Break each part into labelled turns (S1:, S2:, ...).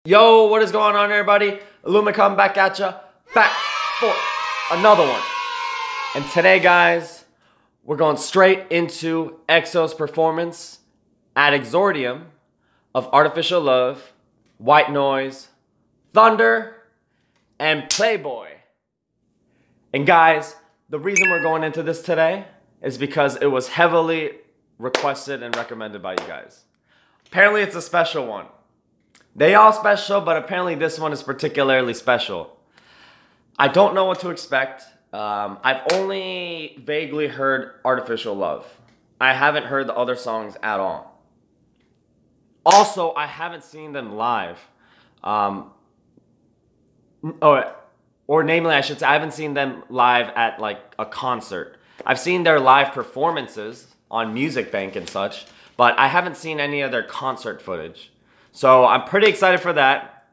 S1: Yo, what is going on, everybody? Illumi coming back at ya, back for another one. And today, guys, we're going straight into EXO's performance at EXO'rDIUM of Artificial Love, White Noise, Thunder, and PLAYBOY. And guys, the reason we're going into this today is because it was heavily requested and recommended by you guys. Apparently, it's a special one. They all special, but apparently this one is particularly special. I don't know what to expect. I've only vaguely heard Artificial Love. I haven't heard the other songs at all. Also, I haven't seen them live. Or namely, I should say, I haven't seen them live at like a concert. I've seen their live performances on Music Bank and such, but I haven't seen any of their concert footage. So I'm pretty excited for that.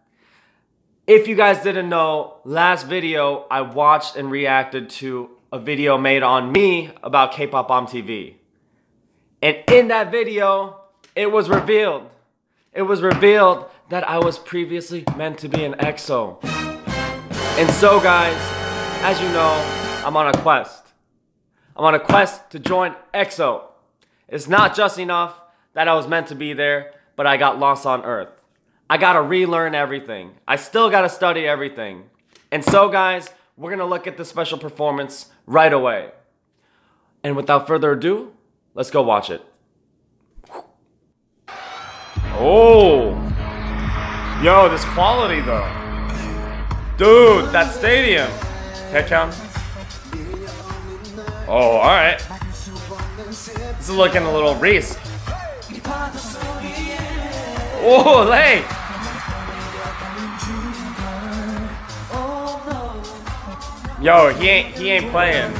S1: If you guys didn't know, last video I watched and reacted to a video made on me about K-pop on TV. And in that video, it was revealed. It was revealed that I was previously meant to be an EXO. And so guys, as you know, I'm on a quest. I'm on a quest to join EXO. It's not just enough that I was meant to be there, but I got lost on Earth. I gotta relearn everything. I still gotta study everything. And so guys, we're gonna look at the special performance right away. And without further ado, let's go watch it. Oh! Yo, this quality though. Dude, that stadium. BAEKHYUN. Oh, alright. This is looking a little risk. Oh, Lay! Yo, he ain't playing.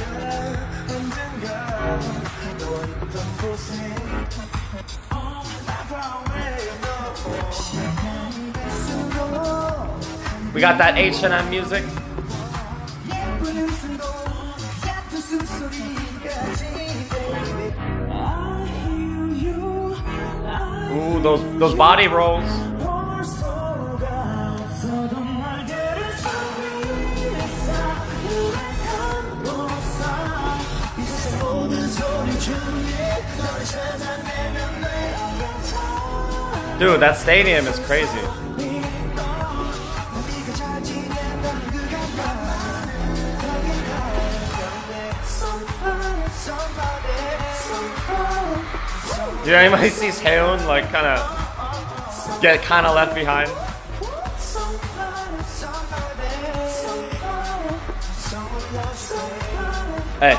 S1: We got that CHEN music. Ooh, those body rolls. Dude, that stadium is crazy. Did anybody see SEHUN like get kind of left behind? Hey.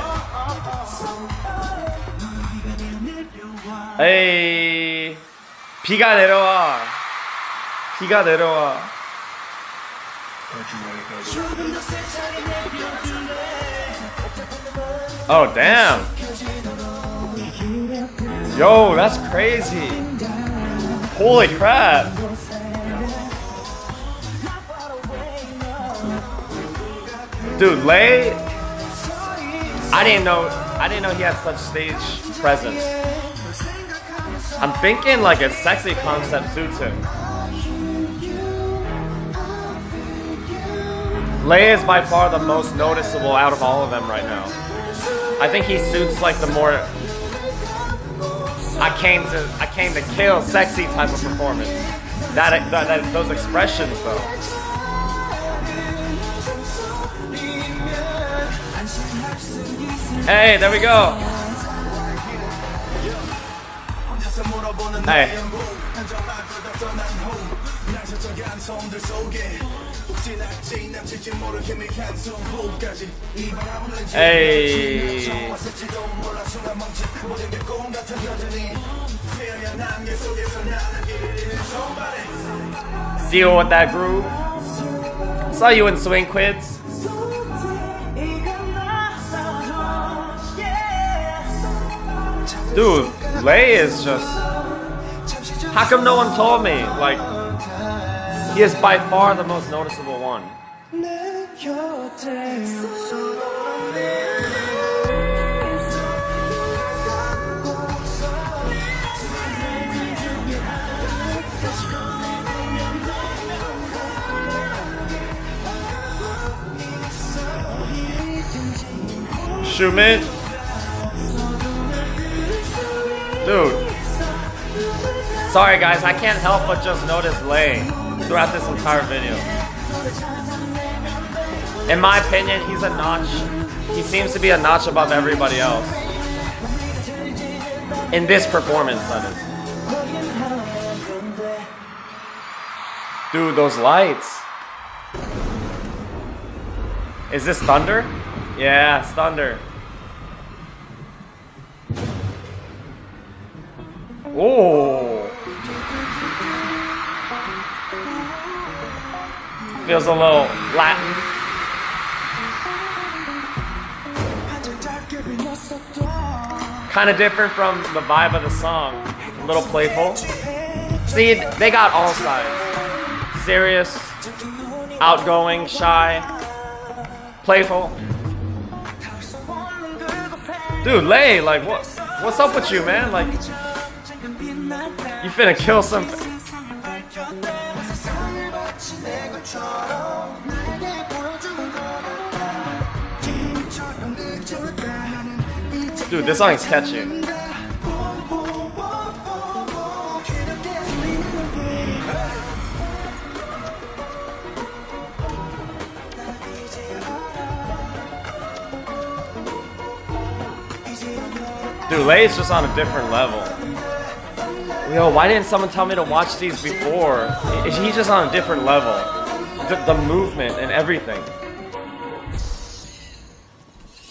S1: Hey. 비가 내려와. 비가 내려와. Oh damn. Yo, that's crazy. Holy crap. Dude, Lay, I didn't know he had such stage presence. I'm thinking like a sexy concept suits him. Lay is by far the most noticeable out of all of them right now. I think he suits like the more I came to kill sexy type of performance. Those expressions though. Hey, there we go. Hey. Hey. Deal with that groove. Saw you in Swing Quids. Dude, Lay is just... How come no one told me? Like, he is by far the most noticeable one. XIUMIN. Dude. Sorry guys, I can't help but just notice Lay throughout this entire video. In my opinion, he's a notch. He seems to be a notch above everybody else. In this performance, that is. Dude, those lights. Is this thunder? Yeah, it's thunder. Oh. Feels a little Latin. Kind of different from the vibe of the song. A little playful. See, they got all sides. Serious, outgoing, shy, playful. Dude, Lay, like what's up with you, man? Like, you finna kill something. Dude, this song is catchy. Dude, Lay is just on a different level. Yo, why didn't someone tell me to watch these before? He's just on a different level. The movement and everything.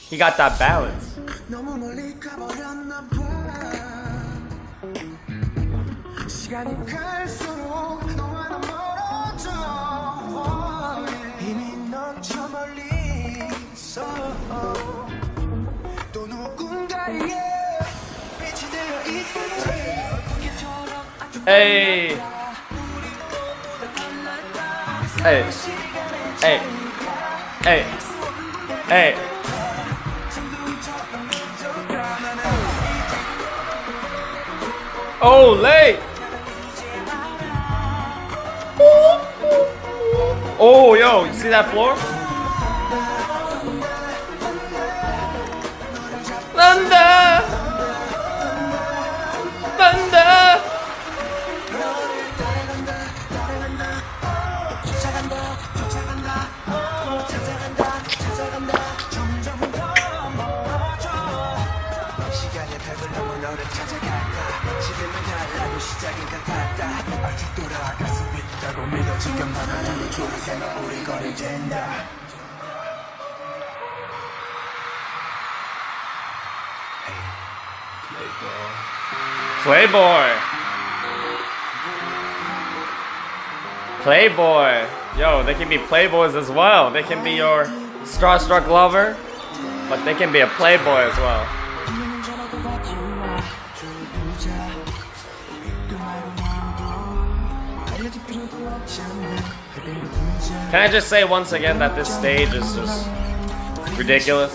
S1: He got that balance. Hey. Hey. Hey. Hey. Hey. Oh, Lay. Oh, yo, you see that floor? Thunder. Thunder. Playboy. Playboy. Yo, they can be playboys as well. They can be your starstruck lover, but they can be a playboy as well. Can I just say once again that this stage is just ridiculous?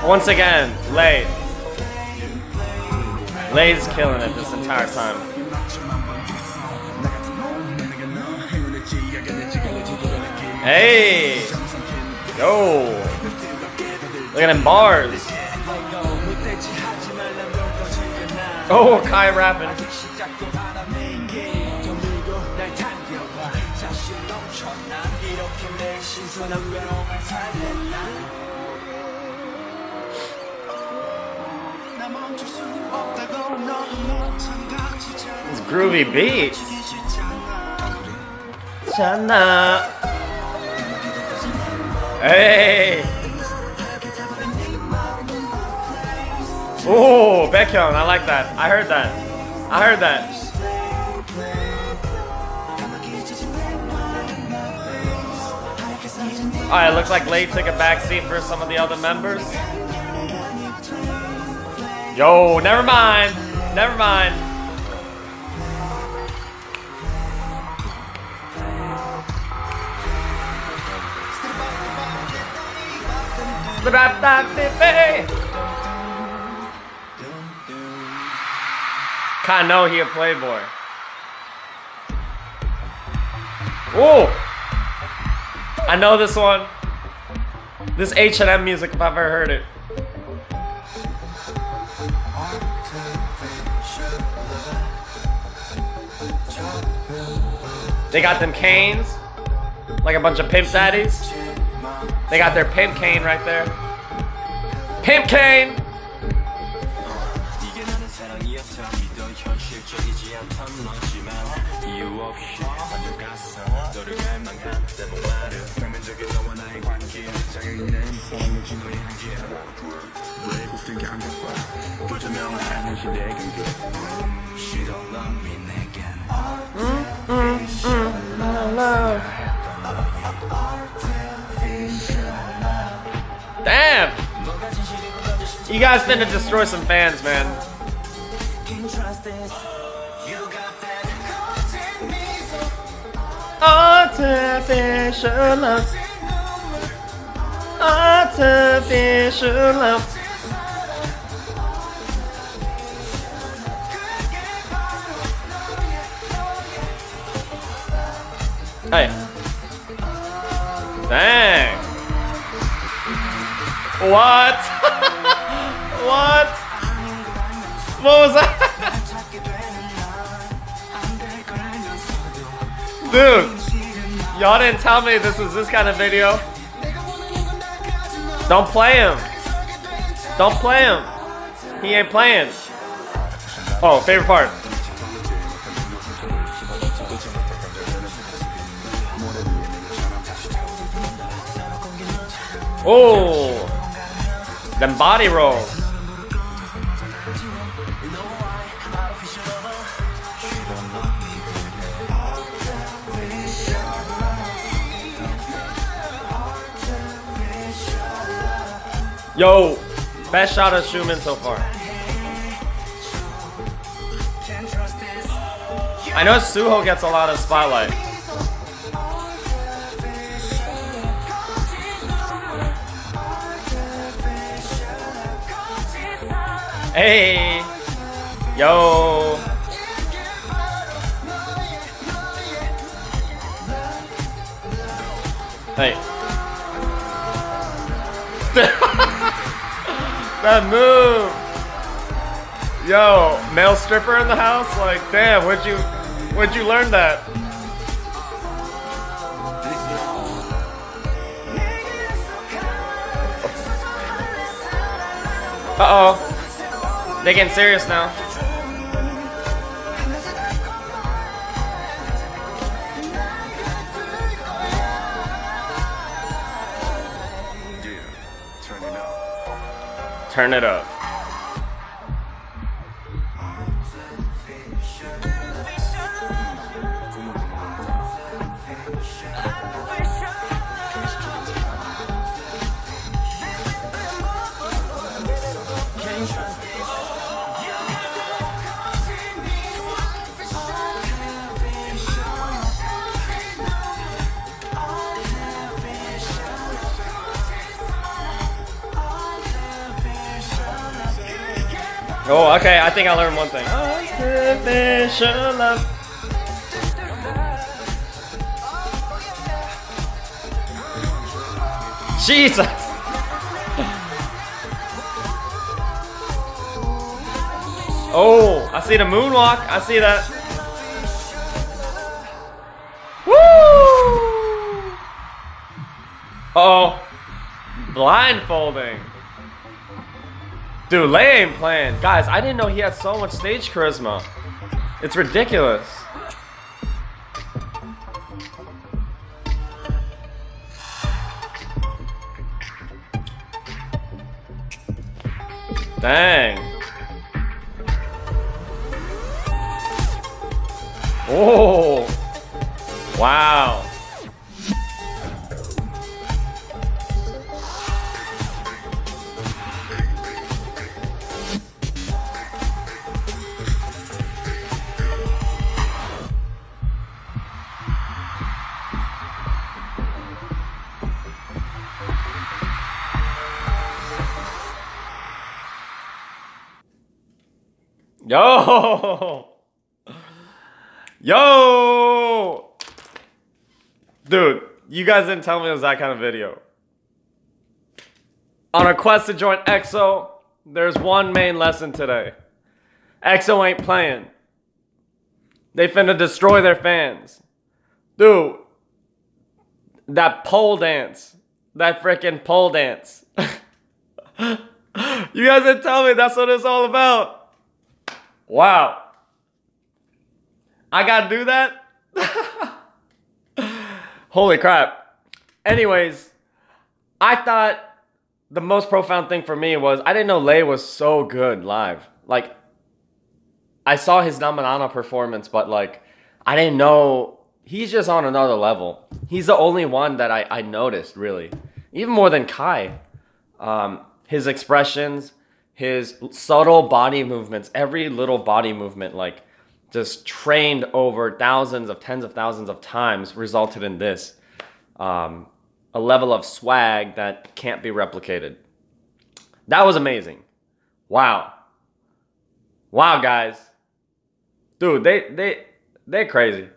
S1: Once again, Lay. Lay's killing it this entire time. Hey! Yo! Look at them bars. Oh, Kai rapping. This groovy beat. Chana. Hey. Oh, BAEKHYUN, I like that. I heard that. I heard that. Alright, looks like Lay took a back seat for some of the other members. Yo, never mind. Never mind. Kinda know he a playboy. Ooh! I know this one. This H&M music if I've ever heard it. They got them canes, like a bunch of pimp daddies. They got their pimp cane right there. Pimp cane! Damn! You guys finna destroy some fans, man. Artificial love. Artificial love. Hey. Dang. What? What? What was that? Dude, y'all didn't tell me this was this kind of video. Don't play him. Don't play him. He ain't playing. Oh, favorite part. Oh, them body rolls. Yo, best shot of SEHUN so far. I know SUHO gets a lot of spotlight. Hey, yo. Hey. That move. Yo, male stripper in the house? Like, damn, where'd you learn that? Uh-oh. They getting serious now. Turn it up. Oh, okay, I think I learned one thing. Artificial love. Jesus! Oh, I see the moonwalk. I see that. Woo! Uh-oh. Blindfolding. Dude, Lay ain't playing. Guys, I didn't know he had so much stage charisma. It's ridiculous. Dang. Oh. Wow. Yo! Yo! Dude, you guys didn't tell me it was that kind of video. On a quest to join EXO, there's one main lesson today. EXO ain't playing. They finna destroy their fans. Dude, that pole dance. That freaking pole dance. You guys didn't tell me that's what it's all about. Wow. I gotta do that? Holy crap. Anyways, I thought the most profound thing for me was I didn't know Lay was so good live. Like, I saw his Namanana performance, but like, I didn't know he's just on another level. He's the only one that I noticed, really. Even more than Kai. His expressions, his subtle body movements, every little body movement, like, just trained over thousands of tens of thousands of times resulted in this. A level of swag that can't be replicated. That was amazing. Wow. Wow, guys. Dude, they're crazy.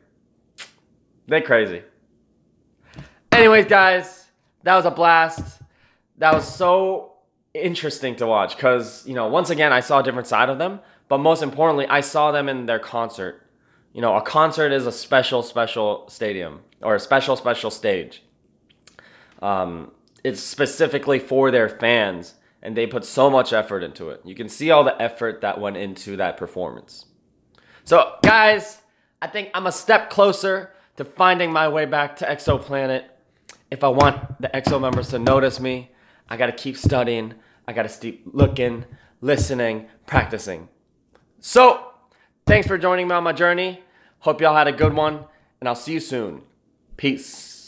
S1: They're crazy. Anyways, guys, that was a blast. That was so interesting to watch because, you know, once again, I saw a different side of them. But most importantly, I saw them in their concert. You know, a concert is a special, special stadium or a special, special stage. It's specifically for their fans, and they put so much effort into it. You can see all the effort that went into that performance. So, guys, I think I'm a step closer to finding my way back to Exoplanet. If I want the EXO members to notice me, I gotta keep studying. I gotta keep looking, listening, practicing. So, thanks for joining me on my journey. Hope y'all had a good one, and I'll see you soon. Peace.